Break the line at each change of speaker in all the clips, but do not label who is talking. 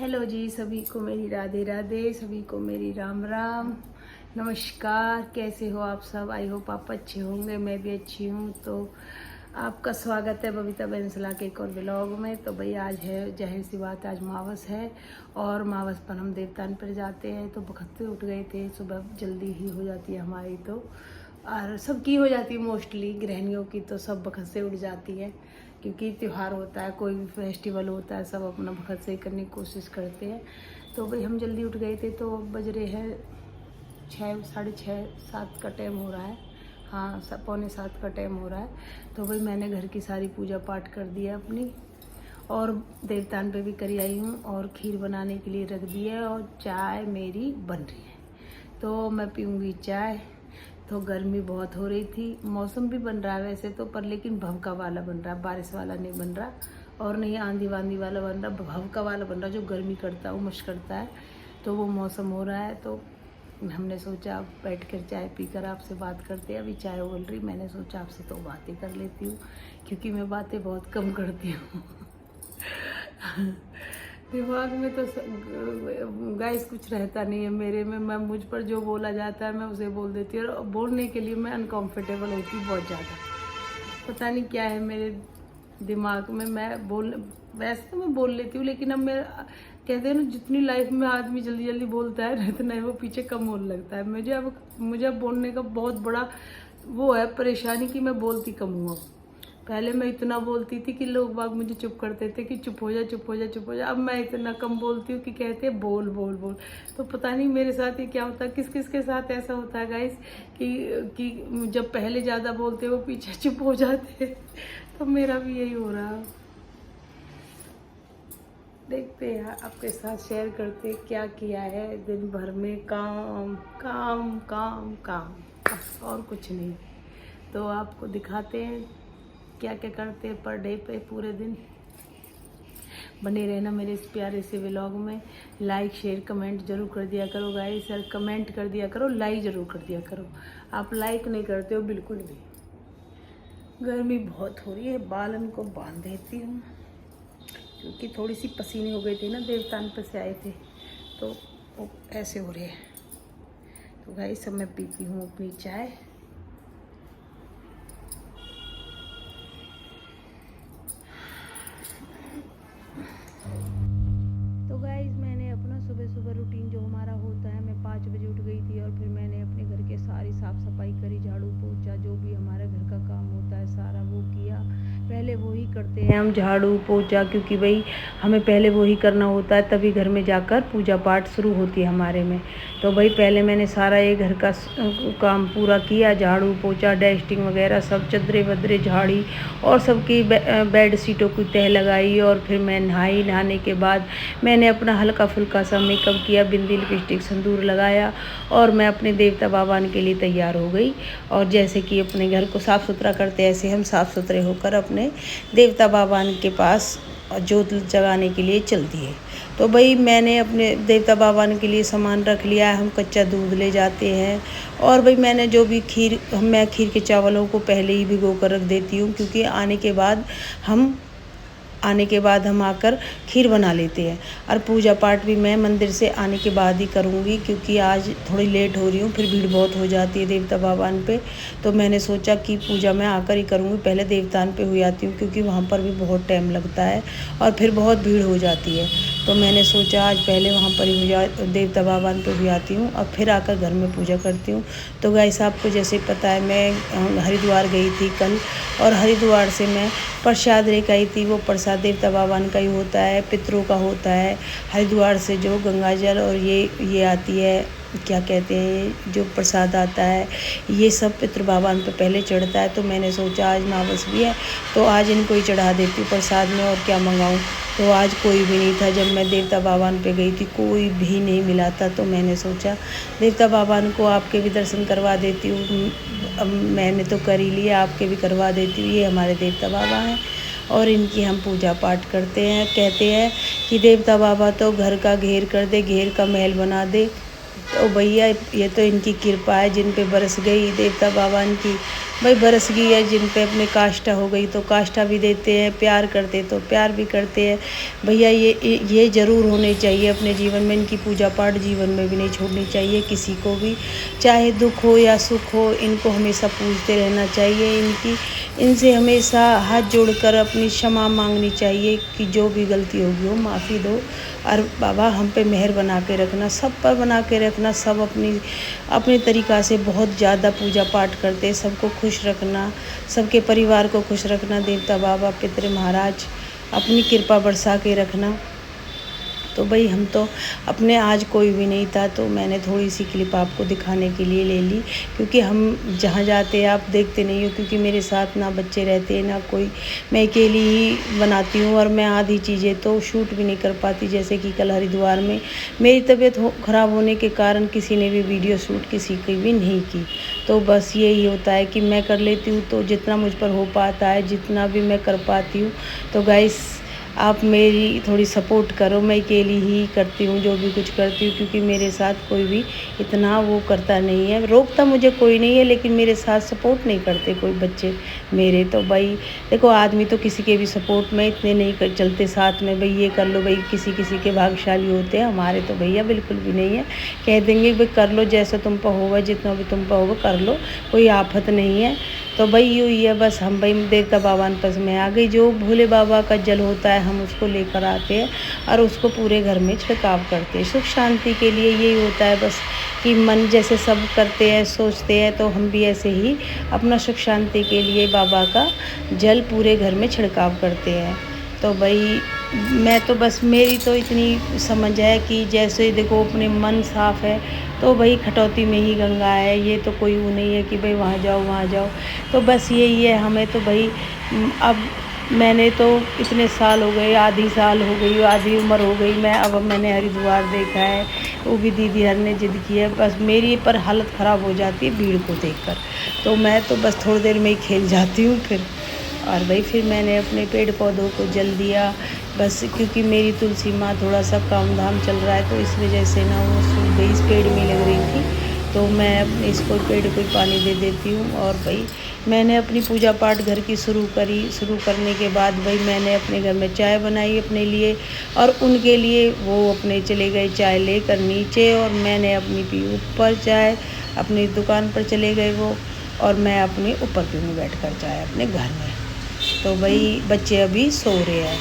Hello जी, सभी को मेरी राधे राधे, सभी को मेरी राम राम, नमस्कार। कैसे हो आप सब? आई होप आप अच्छे होंगे, मैं भी अच्छी हूँ। तो आपका स्वागत है बबीता बैंसला के एक और व्लॉग में। तो भाई आज है, जाहिर सी बात, आज मावस है और मावस पर हम देवतान पर जाते हैं। तो वक्त से उठ गए थे, सुबह जल्दी ही हो जाती है हमारी, तो और सबकी हो जाती है, मोस्टली गृहिणियों की तो सब वक्त से उठ जाती है, क्योंकि त्यौहार होता है, कोई भी फेस्टिवल होता है, सब अपना वक्त से करने की कोशिश करते हैं। तो भाई हम जल्दी उठ गए थे, तो बज रहे हैं 6, साढ़े 6, 7 का टाइम हो रहा है। हाँ, 6:45 का टाइम हो रहा है। तो भाई मैंने घर की सारी पूजा पाठ कर दिया अपनी, और देवतान पे भी करी आई हूँ, और खीर बनाने के लिए रख दी है, और चाय मेरी बन रही है। तो मैं पीऊँगी चाय। तो गर्मी बहुत हो रही थी, मौसम भी बन रहा है वैसे तो, पर लेकिन भभका वाला बन रहा है, बारिश वाला नहीं बन रहा, और नहीं आंधी वांधी वाला बन रहा, भभका वाला बन रहा, जो गर्मी करता है, उमस करता है। तो वो मौसम हो रहा है। तो हमने सोचा अब बैठ कर चाय पीकर आपसे बात करते हैं। अभी चाय उबल रही, मैंने सोचा आपसे तो बातें कर लेती हूँ, क्योंकि मैं बातें बहुत कम करती हूँ। दिमाग में तो गाइस कुछ रहता नहीं है मेरे में। मैं मुझ पर जो बोला जाता है मैं उसे बोल देती हूँ, और बोलने के लिए मैं अनकंफर्टेबल होती हूँ बहुत ज़्यादा। पता नहीं क्या है मेरे दिमाग में। मैं वैसे तो मैं बोल लेती हूँ, लेकिन अब मैं, कहते हैं ना, जितनी लाइफ में आदमी जल्दी जल्दी बोलता है इतना ही वो पीछे कम होने लगता है। मुझे अब बोलने का बहुत बड़ा वो है, परेशानी, कि मैं बोलती कम हूँ अब। पहले मैं इतना बोलती थी कि लोग बाग मुझे चुप करते थे कि चुप हो जा, चुप हो जा, चुप हो जा। अब मैं इतना कम बोलती हूँ कि कहते हैं बोल बोल बोल। तो पता नहीं मेरे साथ ये क्या होता है, किस किस के साथ ऐसा होता है गाइस, कि जब पहले ज़्यादा बोलते वो पीछे चुप हो जाते। तो मेरा भी यही हो रहा है। देखते हैं, आपके साथ शेयर करते क्या किया है दिन भर में। काम काम काम काम, बस और कुछ नहीं। तो आपको दिखाते हैं क्या क्या करते हैं पर डे पे पूरे दिन। बने रहना मेरे इस प्यारे से व्लॉग में। लाइक शेयर कमेंट जरूर कर दिया करो गाइस, सर कमेंट कर दिया करो, लाइक जरूर कर दिया करो। आप लाइक नहीं करते हो बिल्कुल भी। गर्मी बहुत हो रही है, बालन को बांध देती हूँ, क्योंकि थोड़ी सी पसीने हो गई थी ना, देवतान पर से आए थे, तो वो ऐसे हो रहे हैं। तो गाइस सब मैं पीती हूँ अपनी चाय। तो गाइस मैंने अपना सुबह सुबह रूटीन जो हमारा होता है, मैं 5 बजे उठ गई थी, और फिर मैंने अपने घर के सारी साफ़ सफाई करी, झाड़ू पोछा, जो भी हमारे घर का काम होता है सारा वो किया। पहले वो ही करते हैं हम, झाड़ू पोछा, क्योंकि भाई हमें पहले वो ही करना होता है, तभी घर में जाकर पूजा पाठ शुरू होती है हमारे में। तो भाई पहले मैंने सारा ये घर का काम पूरा किया, झाड़ू पोछा, डस्टिंग वगैरह सब, चदरे वदरे झाड़ी, और सबकी बेड शीटों की तह लगाई। और फिर मैं नहाई। नहाने के बाद मैंने अपना हल्का फुल्का सा मेकअप किया, बिंदी लिपस्टिक सिंदूर लगाया, और मैं अपने देवता बाबान के लिए तैयार हो गई। और जैसे कि अपने घर को साफ़ सुथरा करते, ऐसे हम साफ़ सुथरे होकर अपने देवता बाबान के पास जोत जगाने के लिए चल दिए। तो भाई मैंने अपने देवता बाबान के लिए सामान रख लिया है। हम कच्चा दूध ले जाते हैं, और भाई मैंने जो भी मैं खीर के चावलों को पहले ही भिगो कर रख देती हूँ, क्योंकि आने के बाद हम आकर खीर बना लेते हैं। और पूजा पाठ भी मैं मंदिर से आने के बाद ही करूँगी, क्योंकि आज थोड़ी लेट हो रही हूँ, फिर भीड़ बहुत हो जाती है देवता बाबान पे। तो मैंने सोचा कि पूजा मैं आकर ही करूँगी, पहले देवतान पे हुई आती हूँ, क्योंकि वहाँ पर भी बहुत टाइम लगता है और फिर बहुत भीड़ हो जाती है। तो मैंने सोचा आज पहले वहाँ पर ही देवता बाबान पे हुई आती हूँ, और फिर आकर घर में पूजा करती हूँ। तो गाइस आपको जैसे पता है, मैं हरिद्वार गई थी कल, और हरिद्वार से मैं प्रसाद लेकर आई थी। वो प्रसाद देवता बाबान का ही होता है, पितरों का होता है। हरिद्वार से जो गंगा जल और ये आती है, क्या कहते हैं, जो प्रसाद आता है, ये सब पितृ बाबान पे पहले चढ़ता है। तो मैंने सोचा आज मावस भी है, तो आज इनको ही चढ़ा देती हूँ प्रसाद में, और क्या मंगाऊँ। तो आज कोई भी नहीं था। जब मैं देवता बाबान पे गई थी कोई भी नहीं मिला था, तो मैंने सोचा देवता बाबान को आपके भी दर्शन करवा देती हूँ। अब मैंने तो कर ही लिया, आपके भी करवा देती हूँ। ये हमारे देवता बाबा हैं, और इनकी हम पूजा पाठ करते हैं। कहते हैं कि देवता बाबा तो घर का घेर कर दे, घेर का महल बना दे। तो भैया ये तो इनकी कृपा है, जिन पे बरस गई देवता बाबान की, भाई बरस गई है जिन पे अपने काष्ठा हो गई तो काष्ठा भी देते हैं, प्यार करते तो प्यार भी करते हैं। भैया ये ज़रूर होने चाहिए अपने जीवन में, इनकी पूजा पाठ जीवन में भी नहीं छोड़नी चाहिए किसी को भी, चाहे दुख हो या सुख हो, इनको हमेशा पूजते रहना चाहिए। इनसे हमेशा हाथ जोड़कर अपनी क्षमा मांगनी चाहिए कि जो भी गलती होगी हो माफ़ी दो, और बाबा हम पे मेहर बना के रखना, सब पर बना के रखना। सब अपने तरीक़ा से बहुत ज़्यादा पूजा पाठ करते, सबको खुश रखना, सबके परिवार को खुश रखना। देवता बाबा पितृ महाराज अपनी कृपा बरसा के रखना। तो भाई हम तो अपने आज कोई भी नहीं था, तो मैंने थोड़ी सी क्लिप आपको दिखाने के लिए ले ली, क्योंकि हम जहाँ जाते हैं आप देखते नहीं हो, क्योंकि मेरे साथ ना बच्चे रहते हैं ना कोई, मैं अकेली ही बनाती हूँ। और मैं आधी चीज़ें तो शूट भी नहीं कर पाती, जैसे कि कल हरिद्वार में मेरी तबीयत ख़राब होने के कारण किसी ने भी वीडियो शूट किसी की भी नहीं की। तो बस यही होता है कि मैं कर लेती हूँ, तो जितना मुझ पर हो पाता है, जितना भी मैं कर पाती हूँ। तो गाइस आप मेरी थोड़ी सपोर्ट करो, मैं अकेली ही करती हूँ जो भी कुछ करती हूँ, क्योंकि मेरे साथ कोई भी इतना वो करता नहीं है। रोकता मुझे कोई नहीं है, लेकिन मेरे साथ सपोर्ट नहीं करते कोई बच्चे मेरे। तो भाई देखो, आदमी तो किसी के भी सपोर्ट में इतने नहीं चलते साथ में, भाई ये कर लो, भाई किसी किसी के भाग्यशाली होते हैं, हमारे तो भैया बिल्कुल भी नहीं है। कह देंगे भाई कर लो, जैसा तुम पर होगा, जितना भी तुम पर होगा कर लो, कोई आफत नहीं है। तो भाई यूँ ही है, बस हम भाई देवता बाबा के पास में आ गई। जो भोले बाबा का जल होता है हम उसको लेकर आते हैं और उसको पूरे घर में छिड़काव करते हैं, सुख शांति के लिए। यही होता है बस कि मन जैसे सब करते हैं सोचते हैं, तो हम भी ऐसे ही अपना सुख शांति के लिए बाबा का जल पूरे घर में छिड़काव करते हैं। तो भाई मैं तो बस, मेरी तो इतनी समझ है कि जैसे देखो अपने मन साफ़ है तो भाई खटौती में ही गंगा है, ये तो कोई वो नहीं है कि भाई वहाँ जाओ वहाँ जाओ। तो बस यही है हमें तो भाई। अब मैंने तो इतने साल हो गए, आधी साल हो गई, आधी उम्र हो गई मैं, अब मैंने हरिद्वार देखा है, वो भी दीदी हर ने ज़िद की है। बस मेरी पर हालत ख़राब हो जाती है भीड़ को देखकर, तो मैं तो बस थोड़ी देर में ही खेल जाती हूँ फिर। और भाई फिर मैंने अपने पेड़ पौधों को जल दिया, बस क्योंकि मेरी तुलसी माँ थोड़ा सा काम धाम चल रहा है, तो इस वजह से ना वो सूख गई, इस पेड़ में लग रही थी, तो मैं इसको पेड़ को पानी दे देती हूँ। और भाई मैंने अपनी पूजा पाठ घर की शुरू करने के बाद भाई मैंने अपने घर में चाय बनाई अपने लिए, और उनके लिए वो अपने चले गए चाय लेकर नीचे, और मैंने अपनी पी ऊपर चाय, अपनी दुकान पर चले गए वो, और मैं अपने ऊपर पीऊँ बैठ कर चाय अपने घर में। तो भाई बच्चे अभी सो रहे हैं,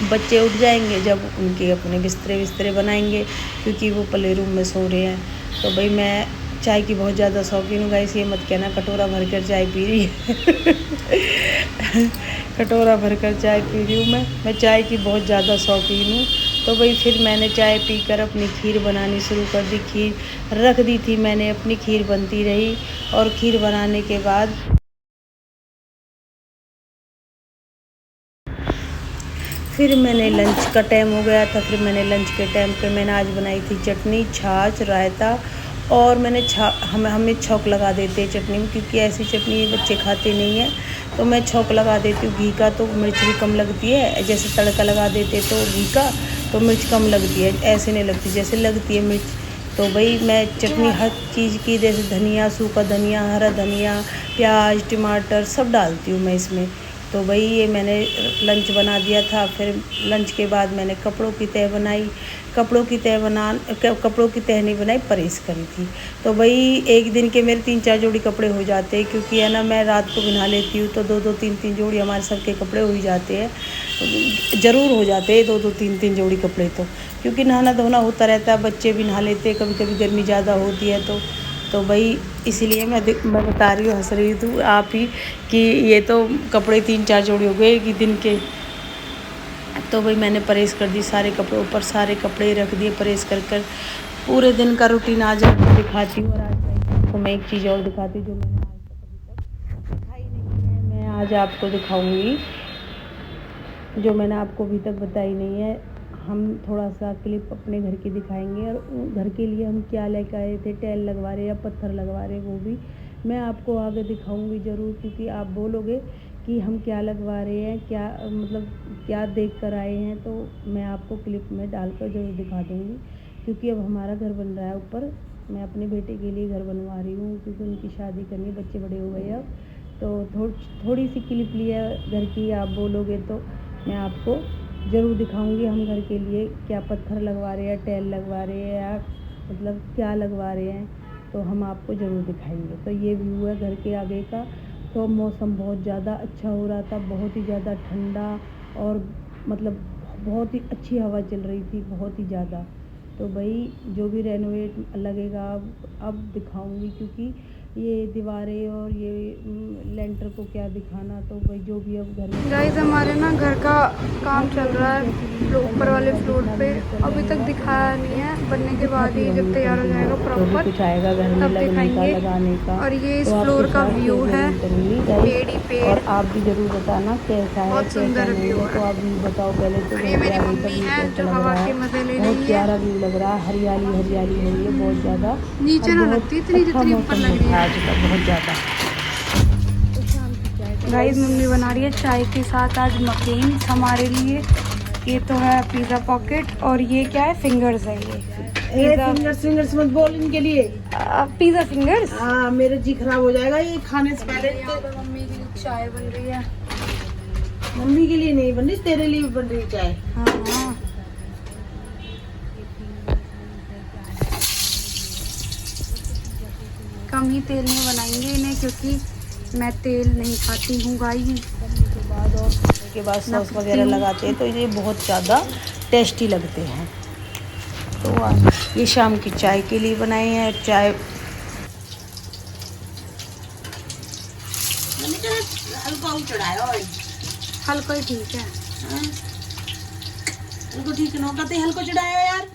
बच्चे उठ जाएंगे जब उनके अपने बिस्तरे बनाएंगे, क्योंकि वो प्ले रूम में सो रहे हैं। तो भाई मैं चाय की बहुत ज़्यादा शौकीन हूँ गाइस, ये मत कहना कटोरा भर कर चाय पी रही है कटोरा भर कर चाय पी रही हूँ मैं चाय की बहुत ज़्यादा शौकीन हूँ। तो भाई फिर मैंने चाय पीकर अपनी खीर बनानी शुरू कर दी, खीर रख दी थी मैंने, अपनी खीर बनती रही। और खीर बनाने के बाद फिर मैंने लंच का टाइम हो गया था, फिर मैंने लंच के टाइम पे मैंने आज बनाई थी चटनी, छाछ, रायता, और मैंने हमें छौंक लगा देते हैं चटनी में, क्योंकि ऐसी चटनी बच्चे खाते नहीं हैं, तो मैं छौंक लगा देती हूँ घी का, तो मिर्च भी कम लगती है। जैसे तड़का लगा देते तो घी का तो मिर्च कम लगती है, ऐसे नहीं लगती जैसे लगती है मिर्च। तो भाई मैं चटनी हर चीज़ की, जैसे धनिया, सूखा धनिया, हरा धनिया, प्याज, टमाटर सब डालती हूँ मैं इसमें। तो भाई ये मैंने लंच बना दिया था। फिर लंच के बाद मैंने कपड़ों की तह बनाई, कपड़ों की तह नहीं बनाई, प्रेस करी थी। तो भाई एक दिन के मेरे 3-4 जोड़ी कपड़े हो जाते हैं, क्योंकि है ना मैं रात को बिना लेती हूँ, तो 2-2, 3-3 जोड़ी हमारे सबके कपड़े हो ही जाते हैं, ज़रूर हो जाते हैं 2-2, 3-3 जोड़ी कपड़े, तो क्योंकि नहाना धोना होता रहता है, बच्चे भी नहा लेते हैं, कभी कभी गर्मी ज़्यादा होती है। तो भाई इसीलिए मैं बता रही हूँ, हंस रही हूँ आप ही कि ये तो कपड़े 3-4 जोड़ी हो गए कि दिन के। तो भाई मैंने प्रेस कर दी सारे कपड़े, ऊपर सारे कपड़े रख दिए प्रेस कर कर। पूरे दिन का रूटीन आज आपको दिखाती हूँ। और आज आपको मैं एक चीज़ और दिखाती हूँ जो मैंने आज तक अभी तक दिखाई नहीं है, मैं आज आपको दिखाऊँगी जो मैंने आपको अभी तक बताई नहीं है। हम थोड़ा सा क्लिप अपने घर की दिखाएंगे, और घर के लिए हम क्या लेकर आए थे, टाइल लगवा रहे या पत्थर लगवा रहे, वो भी मैं आपको आगे दिखाऊंगी ज़रूर, क्योंकि आप बोलोगे कि हम क्या लगवा रहे हैं, क्या मतलब क्या देख कर आए हैं, तो मैं आपको क्लिप में डालकर ज़रूर दिखा दूँगी। क्योंकि अब हमारा घर बन रहा है ऊपर मैं अपने बेटे के लिए घर बनवा रही हूँ, क्योंकि उनकी शादी करनी है, बच्चे बड़े हो गए अब। तो थोड़ी सी क्लिप ली है घर की, आप बोलोगे तो मैं आपको ज़रूर दिखाऊंगी हम घर के लिए क्या पत्थर लगवा रहे हैं, टाइल लगवा रहे हैं, या मतलब क्या लगवा रहे हैं, तो हम आपको ज़रूर दिखाएंगे। तो ये व्यू है घर के आगे का। तो मौसम बहुत ज़्यादा अच्छा हो रहा था, बहुत ही ज़्यादा ठंडा, और मतलब बहुत ही अच्छी हवा चल रही थी, बहुत ही ज़्यादा। तो भाई जो भी रेनोवेट लगेगा अब दिखाऊंगी, क्योंकि ये दीवारें और ये लेंटर को क्या दिखाना। तो भाई जो भी अब घर में
गाइस हमारे ना घर का काम चल रहा है ऊपर वाले फ्लोर पे, अभी तक दिखाया नहीं है, बनने के बाद ही जब तैयार हो जाएगा प्रॉपर
कुछ आएगा घर में
तब
लगने का,
दिखाएंगे।
लगाने का।
और ये इस
तो
फ्लोर
आपके
का
साथ
व्यू है, पेड़ ही पेड़,
और आप भी जरूर बताना कैसा है,
बहुत
कैसा
सुंदर
नहीं
व्यू
है।
है।
तो आप भी बताओ पहले तो
और
घर
ये
पे
मेरी
आ गई
मम्मी
तब
है
कैसा
जो
लग
हवा
रहा
के
है।
मजे ले
बहुत
रही है।
प्यारा व्यू लग रहा है, हरियाली हरियाली हो रही है बहुत ज़्यादा,
नीचे
और
ना
बहुत
लगती इतनी
अच्छा
जितनी ऊपर
मौसम
लग रही
है
है।
आज का, बहुत ज़्यादा।
गाइस मम्मी बना रही है चाय के साथ आज मकेन्स हमारे लिए। ये तो है पिज़्ज़ा पॉकेट, और ये क्या है, फिंगर्स है ये
फिंगर्स मत बोल इनके लिए।
Pizza fingers.
हाँ, मेरा जी खराब हो जाएगा ये खाने से पहले।
यहाँ पे मम्मी के लिए चाय बन रही है।
मम्मी के लिए नहीं बन रही, तेरे लिए बन रही चाय।
हाँ हाँ, कम ही तेल में बनाएंगे इन्हें, क्योंकि मैं तेल नहीं खाती हूँ गाइस।
के बाद सॉस वगैरह लगाते हैं तो ये बहुत ज़्यादा टेस्टी लगते हैं। तो ये शाम की चाय के लिए बनाए हैं। चाय हल्का चढ़ाया,
हल्का ही ठीक है।
हल्को ठीक न कहते हल्को चढ़ाया यार,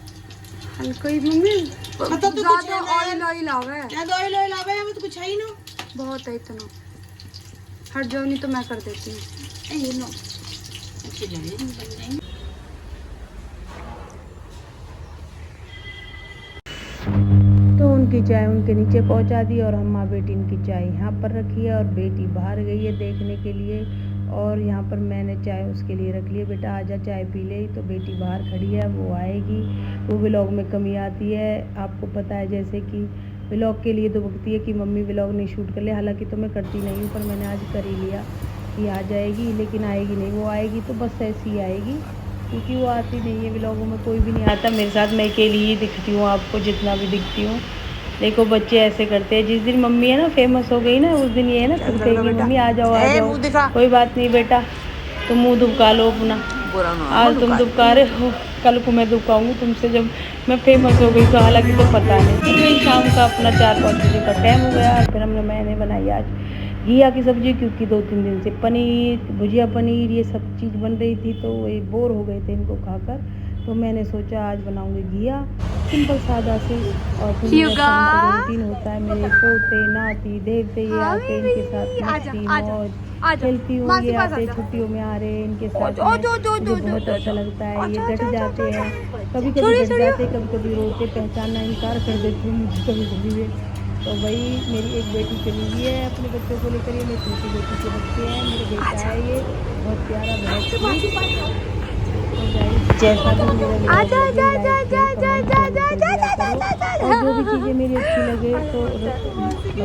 हल्का ही मम्मी,
मतलब तो
ज़्यादा ऑयल ऑयल आवे है,
ज्यादा ऑयल ऑयल आवे हमें तो कुछ है ही ना।
बहुत है इतना। हट जाओ नहीं तो मैं कर देती हूँ।
ये नो अच्छे जगह बन जाएंगे। तो उनकी चाय उनके नीचे पहुंचा दी, और हम माँ बेटी इनकी चाय यहाँ पर रखी है, और बेटी बाहर गई है देखने के लिए। और यहाँ पर मैंने चाय उसके लिए रख ली है, बेटा आजा चाय पी ले। तो बेटी बाहर खड़ी है, वो आएगी। वो व्लॉग में कमी आती है, आपको पता है, जैसे कि व्लॉग के लिए तो बकती है कि मम्मी व्लॉग नहीं शूट कर ले। हालांकि तो मैं करती नहीं हूँ, पर मैंने आज कर ही लिया कि आ जाएगी, लेकिन आएगी नहीं। वो आएगी तो बस ऐसी ही आएगी, क्योंकि वो आती नहीं है व्लॉगों में, कोई भी नहीं आता मेरे साथ। मैं अकेली ही दिखती हूँ आपको, जितना भी दिखती हूँ। देखो बच्चे ऐसे करते हैं। जिस दिन मम्मी है ना फेमस हो गई ना, उस दिन ये है ना खुद कहेगी मम्मी आ जाओ आ जाओ। कोई बात नहीं बेटा, तुम मुँह दुबका लो अपना, आज तुम दुबका रहे हो, कल को मैं दुबकाऊंगी तुमसे जब मैं फेमस हो गई। तो हालांकि तो पता नहीं। फिर वही शाम का अपना 4-5 बजे का टाइम हो गया, और फिर मैंने बनाई आज घिया की सब्जी, क्योंकि 2-3 दिन से पनीर भुजिया पनीर ये सब चीज़ बन रही थी, तो वही बोर हो गए थे इनको खाकर। तो मैंने सोचा आज बनाऊंगी घिया, सिंपल सादा से। और फिर मेरा शाम का जो रूटीन होता है, मेरे पोते नाती देवते ये आके इनके साथ मस्ती मौज खेलती हूँ। ये आते छुट्टियों में आ रहे हैं, इनके साथ मुझे बहुत अच्छा लगता है। ये डट जाते हैं, कभी कभी डट जाते, कभी कभी रोते, पहचानना इनकार कर देते हैं मुझे कभी कभी भी। तो वही मेरी एक बेटी चली हुई है अपने बच्चों को लेकर। ये मेरी छोटी बेटी के बच्चे हैं, मेरे बेटा है ये बहुत प्यारा, बहुत जैसा भी मेरा व्लॉग लगे लाइक शेयर कमेंट जरूर कर दिया करो, और जो भी चीज़ें मेरी अच्छी लगे तो बता।